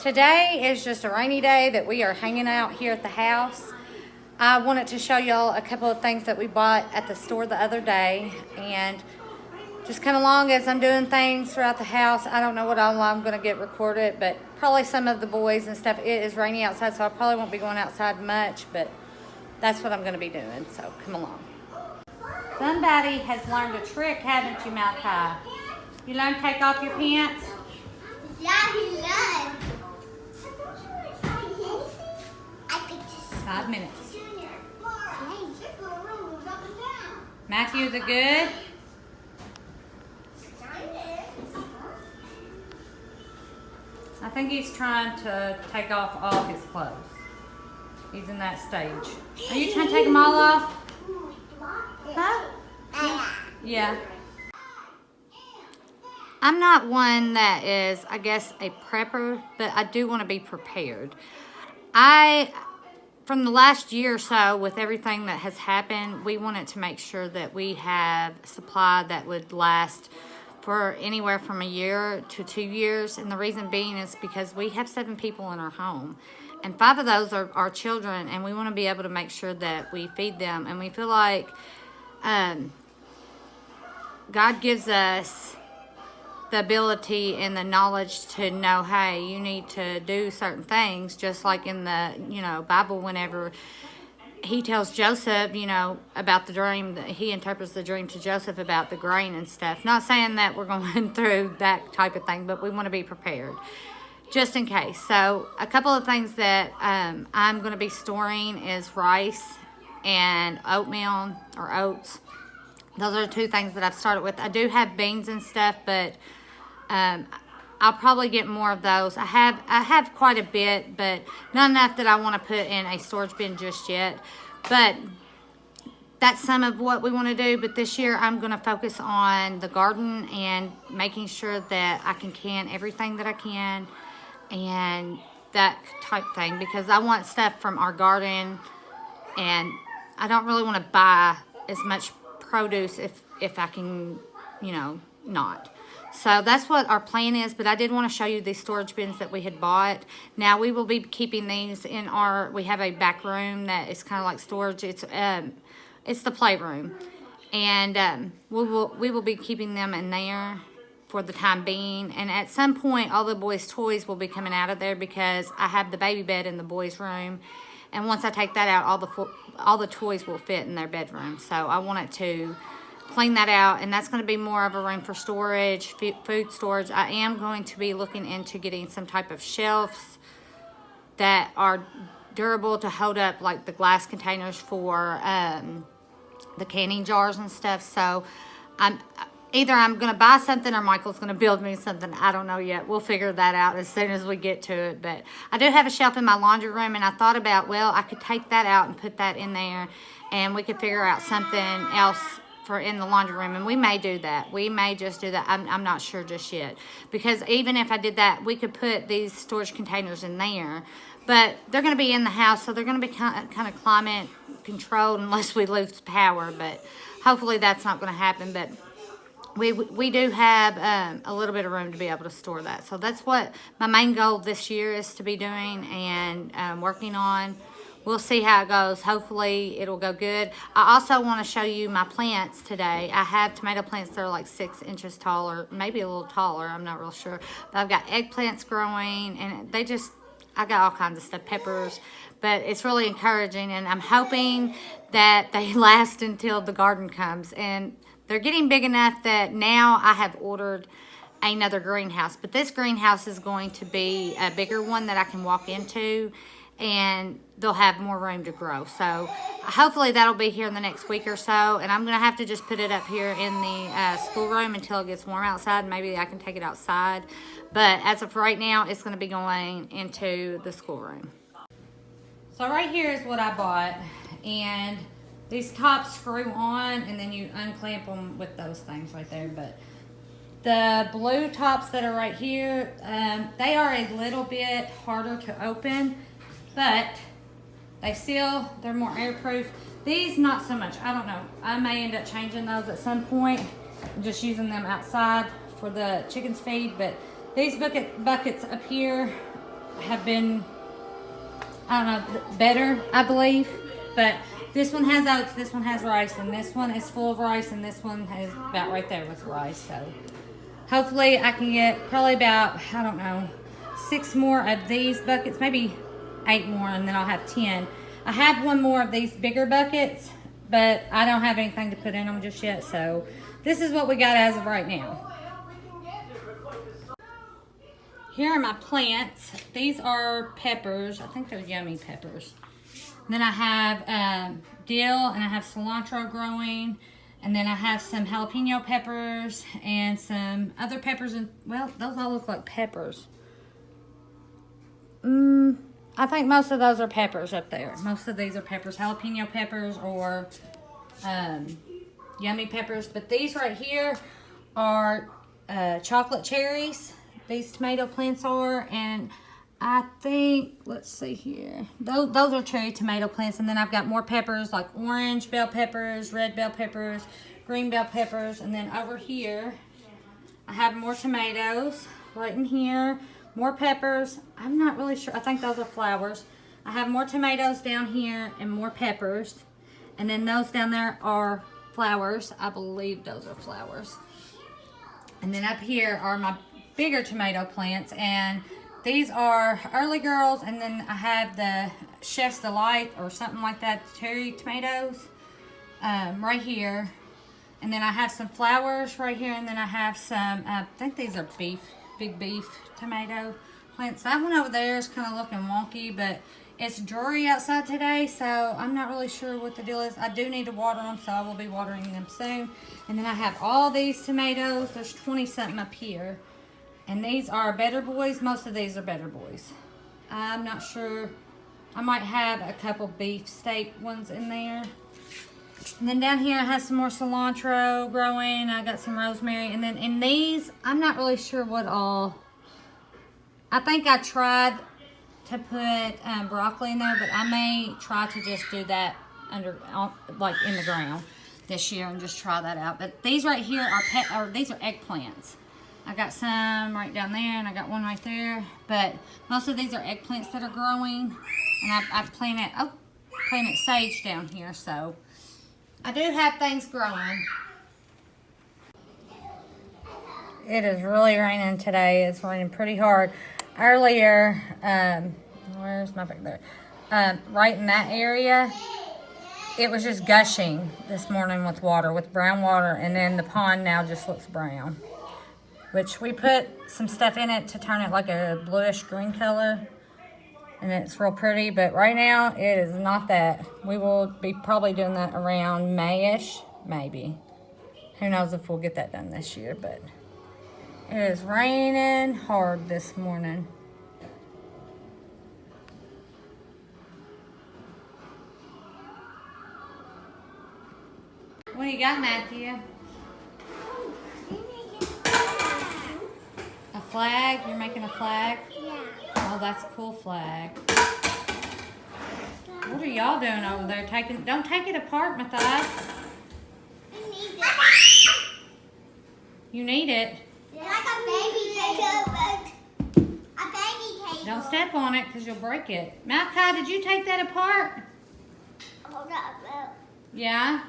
Today is just a rainy day that we are hanging out here at the house. I wanted to show y'all a couple of things that we bought at the store the other day, and just come along as I'm doing things throughout the house. I don't know what all I'm going to get recorded, but probably some of the boys and stuff. It is rainy outside, so I probably won't be going outside much, but that's what I'm going to be doing, so come along. Somebody has learned a trick, haven't you, Malachi? You learned to take off your pants? Yeah, he learned. 5 minutes. Matthew, is it good? I think he's trying to take off all his clothes. He's in that stage. Are you trying to take them all off? Huh? Yeah. I'm not one that is, I guess, a prepper, but I do want to be prepared. From the last year or so, with everything that has happened, we wanted to make sure that we have supply that would last for anywhere from a year to 2 years. And the reason being is because we have 7 people in our home, and 5 of those are our children, and we want to be able to make sure that we feed them. And we feel like God gives us the ability and the knowledge to know, hey, you need to do certain things, just like in the Bible, whenever he tells Joseph about the dream, that he interprets the dream to Joseph about the grain and stuff. Not saying that we're going through that type of thing, but we want to be prepared just in case. So a couple of things that I'm going to be storing is rice and oatmeal or oats. Those are 2 things that I've started with. I do have beans and stuff, but I'll probably get more of those. I have quite a bit, but not enough that I want to put in a storage bin just yet. But that's some of what we want to do. But this year I'm going to focus on the garden and making sure that I can everything that I can and that type thing, because I want stuff from our garden, and I don't really want to buy as much produce if I can, not. So that's what our plan is, but I did want to show you these storage bins that we had bought. Now we will be keeping these in we have a back room that is kind of like storage. It's the playroom, and we will be keeping them in there for the time being. And at some point, all the boys' toys will be coming out of there, because I have the baby bed in the boys' room, and once I take that out, all the toys will fit in their bedroom. So I wanted to clean that out, and that's going to be more of a room for storage, food storage. I am going to be looking into getting some type of shelves that are durable to hold up like the glass containers for the canning jars and stuff. So I'm going to buy something, or Michael's going to build me something. I don't know yet. We'll figure that out as soon as we get to it. But I do have a shelf in my laundry room, and I thought about, well, I could take that out and put that in there, and we could figure out something else for in the laundry room, and we may do that. We may just do that. I'm not sure just yet, because even if I did that, we could put these storage containers in there, but they're going to be in the house, so they're going to be kind of climate controlled unless we lose power. But hopefully that's not going to happen. But we do have a little bit of room to be able to store that. So that's what my main goal this year is to be doing and working on. We'll see how it goes. Hopefully it'll go good. I also want to show you my plants today. I have tomato plants that are like 6 inches tall, or maybe a little taller. I'm not real sure. But I've got eggplants growing, and I got all kinds of stuff, peppers. But it's really encouraging, and I'm hoping that they last until the garden comes. And they're getting big enough that now I have ordered another greenhouse. But this greenhouse is going to be a bigger one that I can walk into, and they'll have more room to grow. So hopefully that'll be here in the next week or so, and I'm going to have to just put it up here in the schoolroom until it gets warm outside. Maybe I can take it outside, but as of right now, it's going to be going into the schoolroom. So right here is what I bought, and these tops screw on, and then you unclamp them with those things right there. But the blue tops that are right here, they are a little bit harder to open, but they're more airproof. These, not so much. I don't know. I may end up changing those at some point, just using them outside for the chickens' feed. But these buckets up here, have been, I don't know, better, I believe. But this one has oats, this one has rice, and this one is full of rice, and this one is about right there with rice. So hopefully I can get probably about, I don't know, 6 more of these buckets, maybe 8 more, and then I'll have 10. I have 1 more of these bigger buckets, but I don't have anything to put in them just yet. So this is what we got as of right now. Here are my plants. These are peppers. I think they're yummy peppers. And then I have dill, and I have cilantro growing. And then I have some jalapeno peppers and some other peppers. And well, those all look like peppers. I think most of those are peppers up there. Most of these are peppers. Jalapeno peppers or yummy peppers. But these right here are chocolate cherries. These tomato plants are, and I think, let's see here, those are cherry tomato plants. And then I've got more peppers like orange bell peppers, red bell peppers, green bell peppers. And then over here I have more tomatoes right in here, more peppers. I'm not really sure, I think those are flowers. I have more tomatoes down here and more peppers, and then those down there are flowers. I believe those are flowers. And then up here are my bigger tomato plants, and these are early girls. And then I have the Chef's Delight or something like that, cherry tomatoes right here. And then I have some flowers right here, and then I have some, I think these are big beef tomato plants. That one over there is kind of looking wonky, but it's dreary outside today, so I'm not really sure what the deal is. I do need to water them, so I will be watering them soon. And then I have all these tomatoes. There's 20 something up here. And these are Better Boys. Most of these are Better Boys. I'm not sure. I might have a couple beef steak ones in there. And then down here I have some more cilantro growing. I got some rosemary. And then in these, I'm not really sure what all. I think I tried to put broccoli in there, but I may try to just do that like in the ground this year and just try that out. But these right here are these are eggplants. I got some right down there, and I got one right there. But most of these are eggplants that are growing. And I've planted sage down here, so I do have things growing. It is really raining today. It's raining pretty hard. Earlier, where's my pic there? Right in that area, it was just gushing this morning with water, with brown water, and then the pond now just looks brown. Which we put some stuff in it to turn it like a bluish green color, and it's real pretty. But right now, it is not that. We will be probably doing that around May-ish, maybe. Who knows if we'll get that done this year, but it is raining hard this morning. What do you got, Matthew? A flag? You're making a flag? Yeah. Oh, that's a cool flag. What are y'all doing over there? Don't take it apart, Matthias. We need it. You need it. Like a baby cake. A baby cake. Don't step on it because you'll break it. Malachi, did you take that apart? Hold up. Yeah?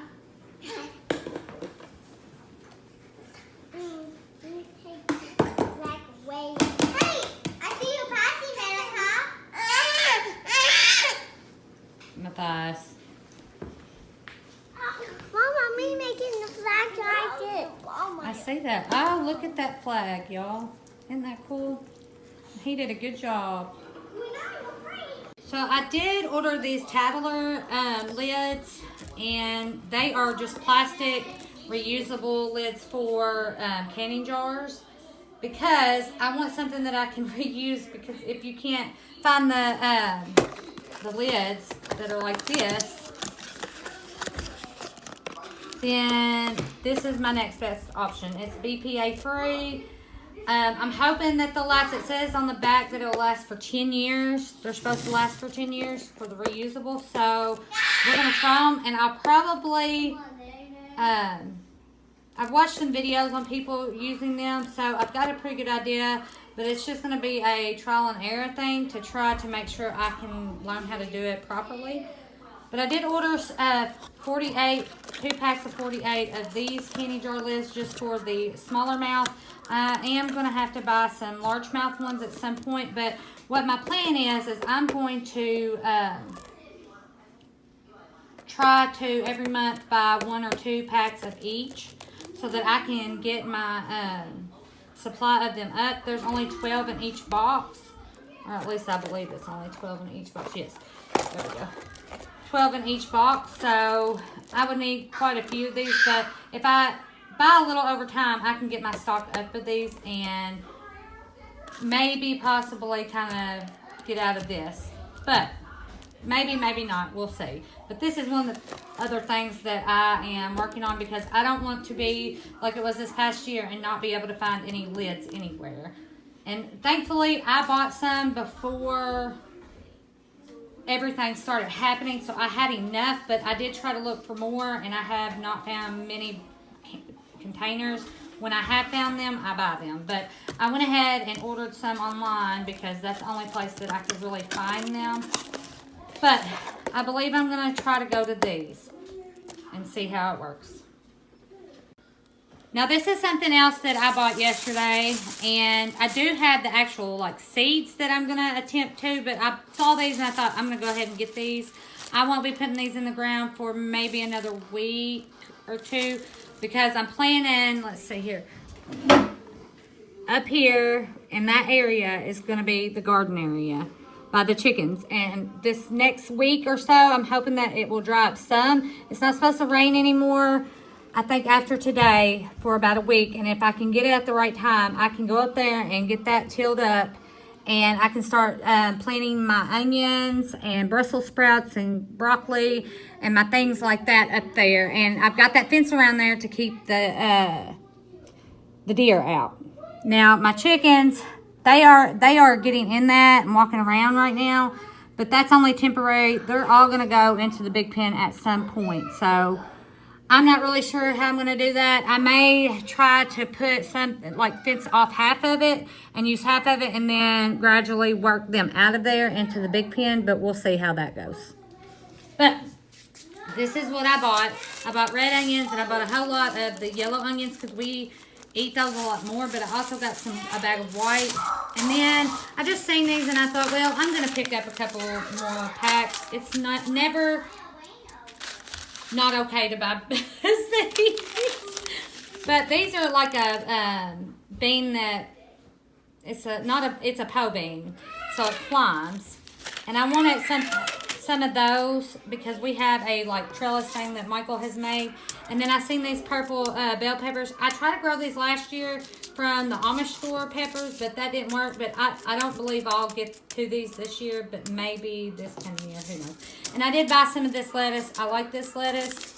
Matthias. Mama, me making the flag like this. I see that. Oh, look at that flag, y'all. Isn't that cool? He did a good job. So I did order these Tattler lids, and they are just plastic reusable lids for canning jars, because I want something that I can reuse, because if you can't find the lids that are like this, then this is my next best option. It's BPA free. I'm hoping that the last, it says on the back that it'll last for 10 years. They're supposed to last for 10 years for the reusable. So we're going to try them, and I'll probably I've watched some videos on people using them, so I've got a pretty good idea, but it's just going to be a trial and error thing to try to make sure I can learn how to do it properly. But I did order 48, 2 packs of 48 of these candy jar lids just for the smaller mouth. I am going to have to buy some largemouth ones at some point, but what my plan is I'm going to try to every month buy 1 or 2 packs of each so that I can get my supply of them up. There's only 12 in each box, or at least I believe it's only 12 in each box. Yes, there we go. 12 in each box, so I would need quite a few of these, but if I buy a little over time, I can get my stock up of these and maybe possibly kind of get out of this, but maybe not, we'll see. But this is one of the other things that I am working on, because I don't want to be like it was this past year and not be able to find any lids anywhere. And thankfully I bought some before everything started happening, so I had enough, but I did try to look for more, and I have not found many containers. When I have found them, I buy them, but I went ahead and ordered some online because that's the only place that I could really find them. But I believe I'm going to try to go to these and see how it works. Now this is something else that I bought yesterday, and I do have the actual like seeds that I'm going to attempt to, but I saw these and I thought I'm going to go ahead and get these. I won't be putting these in the ground for maybe another week or two, because I'm planning, let's see here, up here in that area is going to be the garden area by the chickens, and this next week or so I'm hoping that it will dry up some. It's not supposed to rain anymore, I think, after today for about a week, and if I can get it at the right time, I can go up there and get that tilled up, and I can start planting my onions and Brussels sprouts and broccoli and my things like that up there. And I've got that fence around there to keep the deer out. Now my chickens, they are getting in that and walking around right now, but that's only temporary. They're all going to go into the big pen at some point, so I'm not really sure how I'm going to do that. I may try to put some, like, fence off half of it and use half of it and then gradually work them out of there into the big pen, but we'll see how that goes. But this is what I bought. I bought red onions, and I bought a whole lot of the yellow onions because we eat those a lot more, but I also got a bag of white. And then I just seen these and I thought, well, I'm going to pick up a couple more packs. It's never not okay to buy seeds. But these are like a bean that it's a po bean, so it climbs. And I wanted some of those because we have a like trellis thing that Michael has made. And then I seen these purple bell peppers. I tried to grow these last year from the Amish store peppers, but that didn't work. But I don't believe I'll get to these this year, but maybe this coming year, who knows. And I did buy some of this lettuce. I like this lettuce.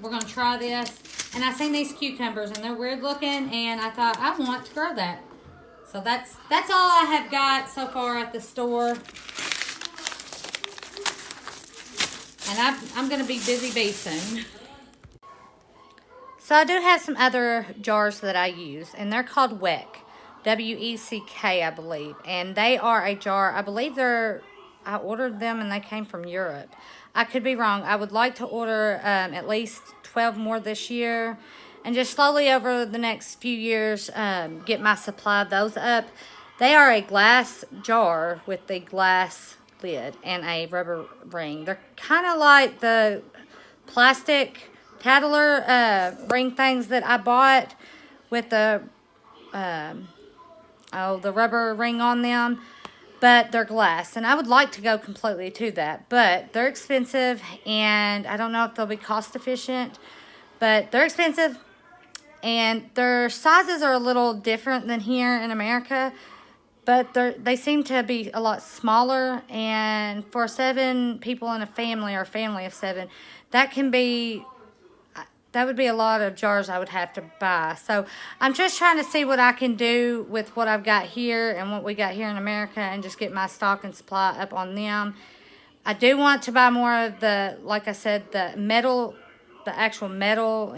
We're going to try this. And I seen these cucumbers, and they're weird looking, and I thought I want to grow that. So that's all I have got so far at the store. And I'm going to be busy bee soon. So I do have some other jars that I use, and they're called WECK, W-E-C-K, I believe. And they are a jar, I believe I ordered them and they came from Europe. I could be wrong. I would like to order at least 12 more this year, and just slowly over the next few years get my supply of those up. They are a glass jar with a glass lid and a rubber ring. They're kind of like the plastic Tattler ring things that I bought with the rubber ring on them, but they're glass, and I would like to go completely to that, but they're expensive, and I don't know if they'll be cost efficient, but they're expensive, and their sizes are a little different than here in America, but they seem to be a lot smaller, and for 7 people in a family, or a family of 7, that would be a lot of jars I would have to buy. So I'm just trying to see what I can do with what I've got here and what we got here in America, and just get my stock and supply up on them. I do want to buy more of the, like I said, the actual metal,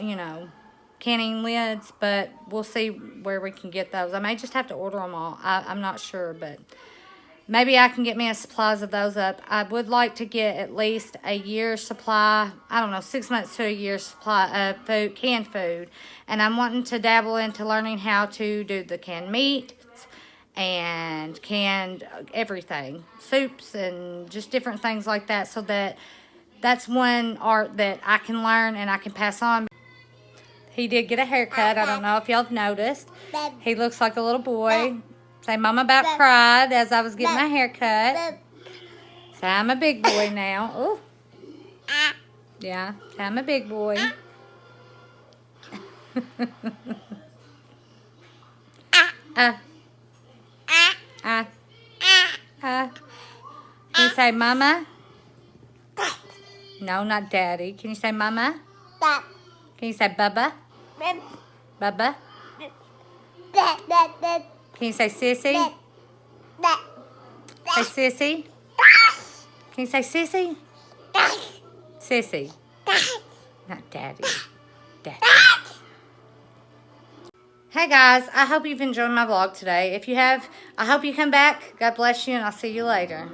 canning lids, but we'll see where we can get those. I may just have to order them all. I'm not sure, but maybe I can get me a supplies of those up. I would like to get at least a year's supply, I don't know, 6 months to a year's supply of food, canned food. And I'm wanting to dabble into learning how to do the canned meat and canned everything, soups and just different things like that, so that's one art that I can learn and I can pass on. He did get a haircut. I don't know if y'all have noticed. He looks like a little boy. Say, Mama about cried as I was getting my haircut. Say, I'm a big boy now. Ooh. Yeah, say, I'm a big boy. Can you say Mama? No, not Daddy. Can you say Mama? Can you say Bubba? Bubba? Can you say Sissy? Say Sissy? Can you say Sissy? Sissy. Not Daddy. Daddy. Hey guys, I hope you've enjoyed my vlog today. If you have, I hope you come back. God bless you, and I'll see you later.